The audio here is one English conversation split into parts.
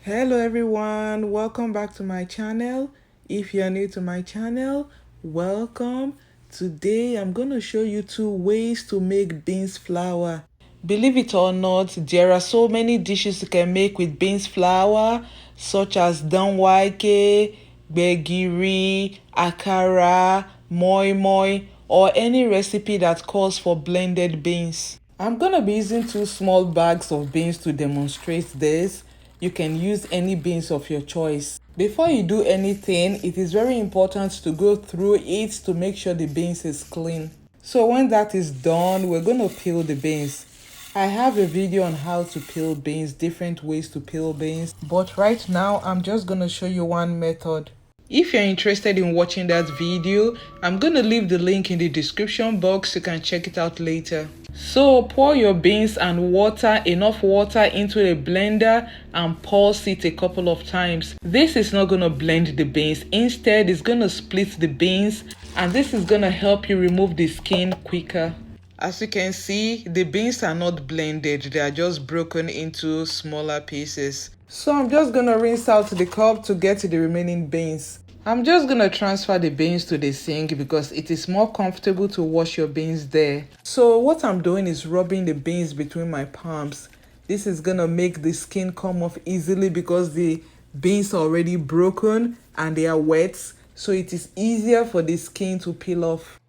Hello everyone, welcome back to my channel. If you're new to my channel, welcome. Today I'm going to show you 2 ways to make beans flour. Believe it or not, there are so many dishes you can make with beans flour, such as Danwake, Gbegiri, Akara, moi moi, or any recipe that calls for blended beans. I'm gonna be using 2 small bags of beans to demonstrate this. You can use any beans of your choice. Before you do anything, it is very important to go through it to make sure the beans is clean. So when that is done, we're gonna peel the beans. I have a video on how to peel beans, different ways to peel beans, but right now I'm just gonna show you one method. If you're interested in watching that video, I'm gonna leave the link in the description box. You can check it out later. So pour your beans and enough water into a blender and pulse it a couple of times. This is not gonna blend the beans. Instead, it's gonna split the beans, and this is gonna help you remove the skin quicker. As you can see, the beans are not blended. They are just broken into smaller pieces. So I'm just gonna rinse out the cup to get the remaining beans. I'm just gonna transfer the beans to the sink because it is more comfortable to wash your beans there. So what I'm doing is rubbing the beans between my palms. This is gonna make the skin come off easily because the beans are already broken and they are wet. So it is easier for the skin to peel off.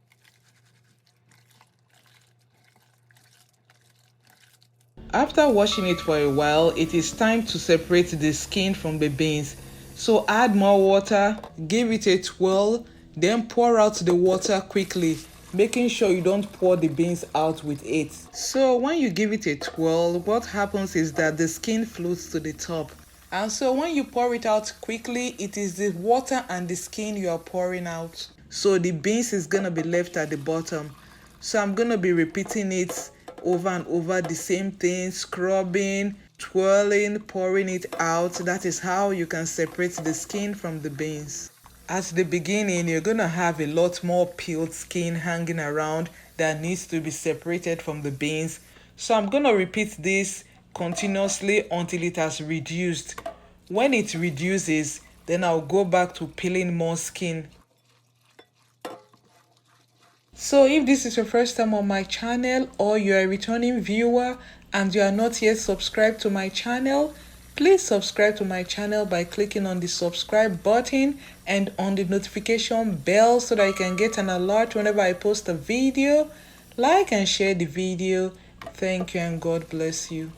After washing it for a while, it is time to separate the skin from the beans. So add more water, give it a twirl, then pour out the water quickly, making sure you don't pour the beans out with it. So when you give it a twirl, what happens is that the skin floats to the top. And so when you pour it out quickly, it is the water and the skin you are pouring out. So the beans is gonna be left at the bottom. So I'm gonna be repeating it over and over, the same thing, scrubbing, twirling, pouring it out. That is how you can separate the skin from the beans. At the beginning, you're gonna have a lot more peeled skin hanging around that needs to be separated from the beans. So I'm gonna repeat this continuously until it has reduced. When it reduces, then I'll go back to peeling more skin. So if this is your first time on my channel or you're a returning viewer and you are not yet subscribed to my channel, please subscribe to my channel by clicking on the subscribe button and on the notification bell so that you can get an alert whenever I post a video. Like and share the video. Thank you and God bless you.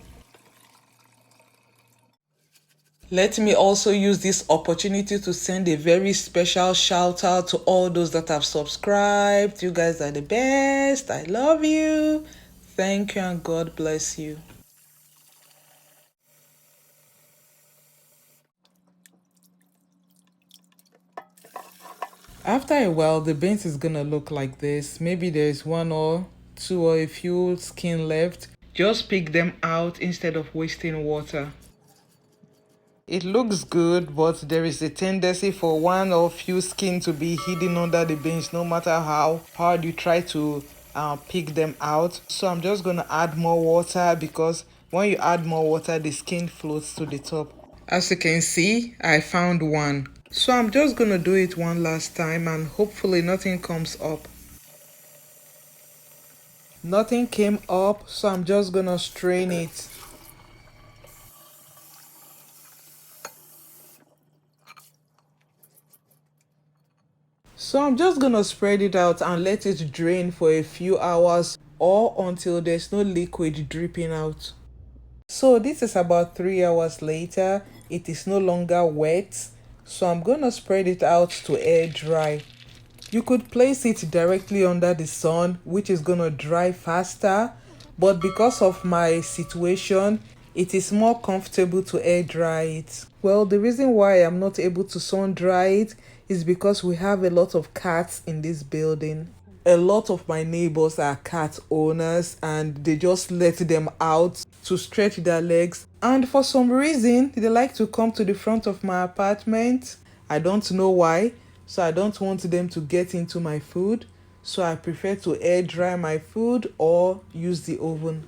Let me also use this opportunity to send a very special shout out to all those that have subscribed. You guys are the best. I love you. Thank you and God bless you. After a while, the beans is gonna look like this. Maybe there's 1 or 2 or a few skin left. Just pick them out instead of wasting water. It looks good, but there is a tendency for 1 or few skin to be hidden under the beans no matter how hard you try to pick them out. So I'm just going to add more water because when you add more water, the skin floats to the top. As you can see, I found one. So I'm just going to do it one last time and hopefully nothing comes up. Nothing came up, so I'm just going to strain it. So I'm just gonna spread it out and let it drain for a few hours or until there's no liquid dripping out. So this is about 3 hours later. It is no longer wet. So I'm gonna spread it out to air dry. You could place it directly under the sun, which is gonna dry faster. But because of my situation, it is more comfortable to air dry it. Well, the reason why I'm not able to sun dry it is because we have a lot of cats in this building. A lot of my neighbors are cat owners and they just let them out to stretch their legs. And for some reason, they like to come to the front of my apartment. I don't know why. So I don't want them to get into my food. So I prefer to air dry my food or use the oven.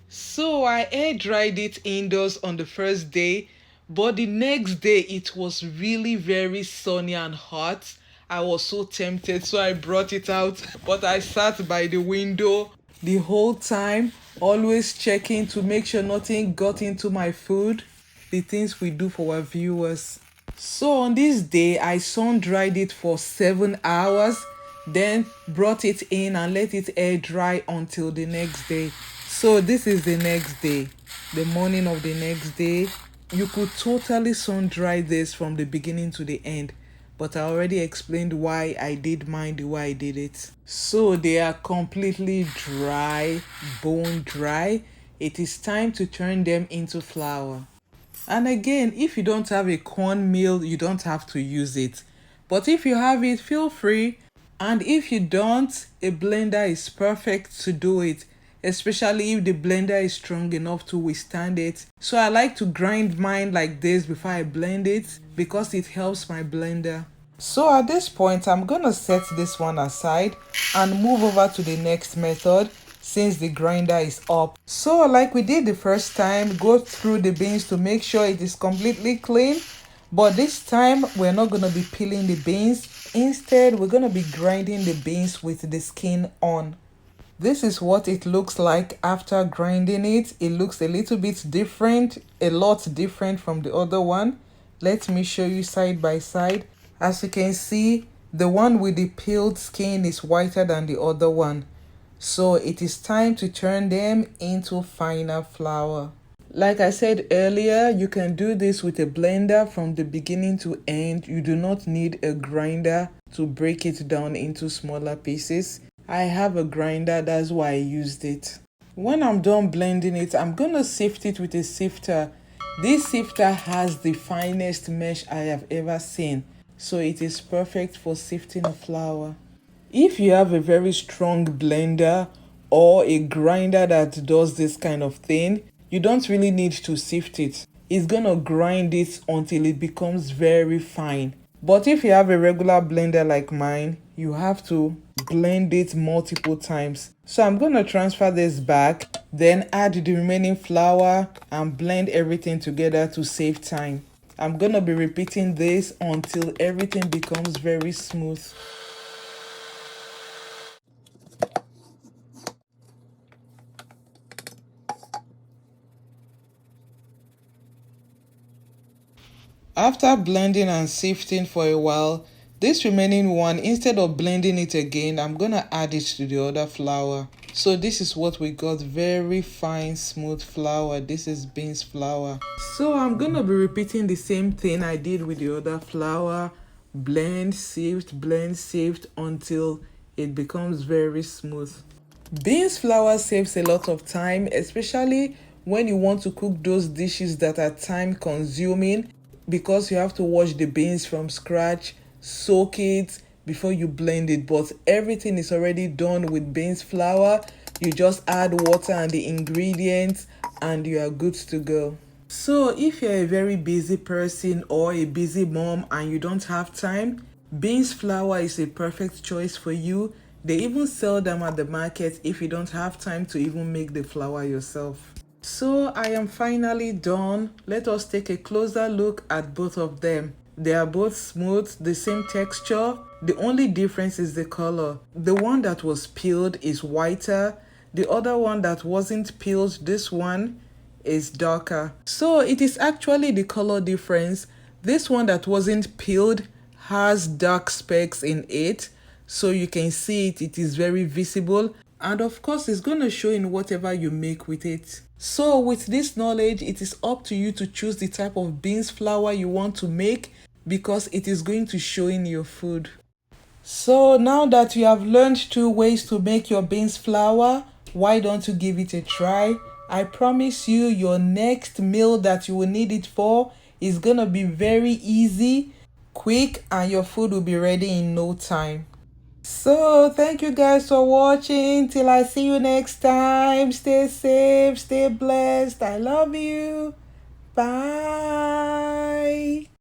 So I air dried it indoors on the first day, But the next day it was really very sunny and hot. I was so tempted, so I brought it out, but I sat by the window the whole time, always checking to make sure nothing got into my food. The things we do for our viewers. So on this day, I sun dried it for 7 hours, then brought it in and let it air dry until the next day. So this is the next day, the morning of the next day. You could totally sun dry this from the beginning to the end, but I already explained why I did mine the way I did it. So they are completely dry, bone dry. It is time to turn them into flour. And again, if you don't have a corn mill, you don't have to use it. But if you have it, feel free. And if you don't, a blender is perfect to do it, especially if the blender is strong enough to withstand it. So I like to grind mine like this before I blend it because it helps my blender. So at this point, I'm gonna set this one aside and move over to the next method since the grinder is up. So like we did the first time, go through the beans to make sure it is completely clean. But this time, we're not gonna be peeling the beans. Instead, we're gonna be grinding the beans with the skin on. This is what it looks like after grinding it. It looks a little bit different, a lot different from the other one. Let me show you side by side. As you can see, the one with the peeled skin is whiter than the other one. So it is time to turn them into finer flour. Like I said earlier, you can do this with a blender from the beginning to end. You do not need a grinder to break it down into smaller pieces. I have a grinder, that's why I used it. When I'm done blending it, I'm gonna sift it with a sifter. This sifter has the finest mesh I have ever seen, so it is perfect for sifting a flour. If you have a very strong blender or a grinder that does this kind of thing, you don't really need to sift it. It's gonna grind it until it becomes very fine. But if you have a regular blender like mine, you have to blend it multiple times. So I'm gonna transfer this back, then add the remaining flour and blend everything together to save time. I'm gonna be repeating this until everything becomes very smooth. After blending and sifting for a while, this remaining one, instead of blending it again, I'm gonna add it to the other flour. So this is what we got, very fine smooth flour. This is beans flour. So I'm gonna be repeating the same thing I did with the other flour. Blend, sift until it becomes very smooth. Beans flour saves a lot of time, especially when you want to cook those dishes that are time consuming, because you have to wash the beans from scratch, soak it before you blend it. But everything is already done with beans flour. You just add water and the ingredients and you are good to go. So if you're a very busy person or a busy mom and you don't have time, beans flour is a perfect choice for you. They even sell them at the market if you don't have time to even make the flour yourself. So I am finally done. Let us take a closer look at both of them. They are both smooth, the same texture. The only difference is the color. The one that was peeled is whiter. The other one that wasn't peeled, this one, is darker. So it is actually the color difference. This one that wasn't peeled has dark specks in it, so you can see it. It is very visible, and of course it's going to show in whatever you make with it. So with this knowledge, it is up to you to choose the type of beans flour you want to make, because it is going to show in your food. So now that you have learned 2 ways to make your beans flour, why don't you give it a try? I promise you, your next meal that you will need it for is gonna be very easy, quick, and your food will be ready in no time. So thank you guys for watching. Till I see you next time. Stay safe, stay blessed. I love you. Bye.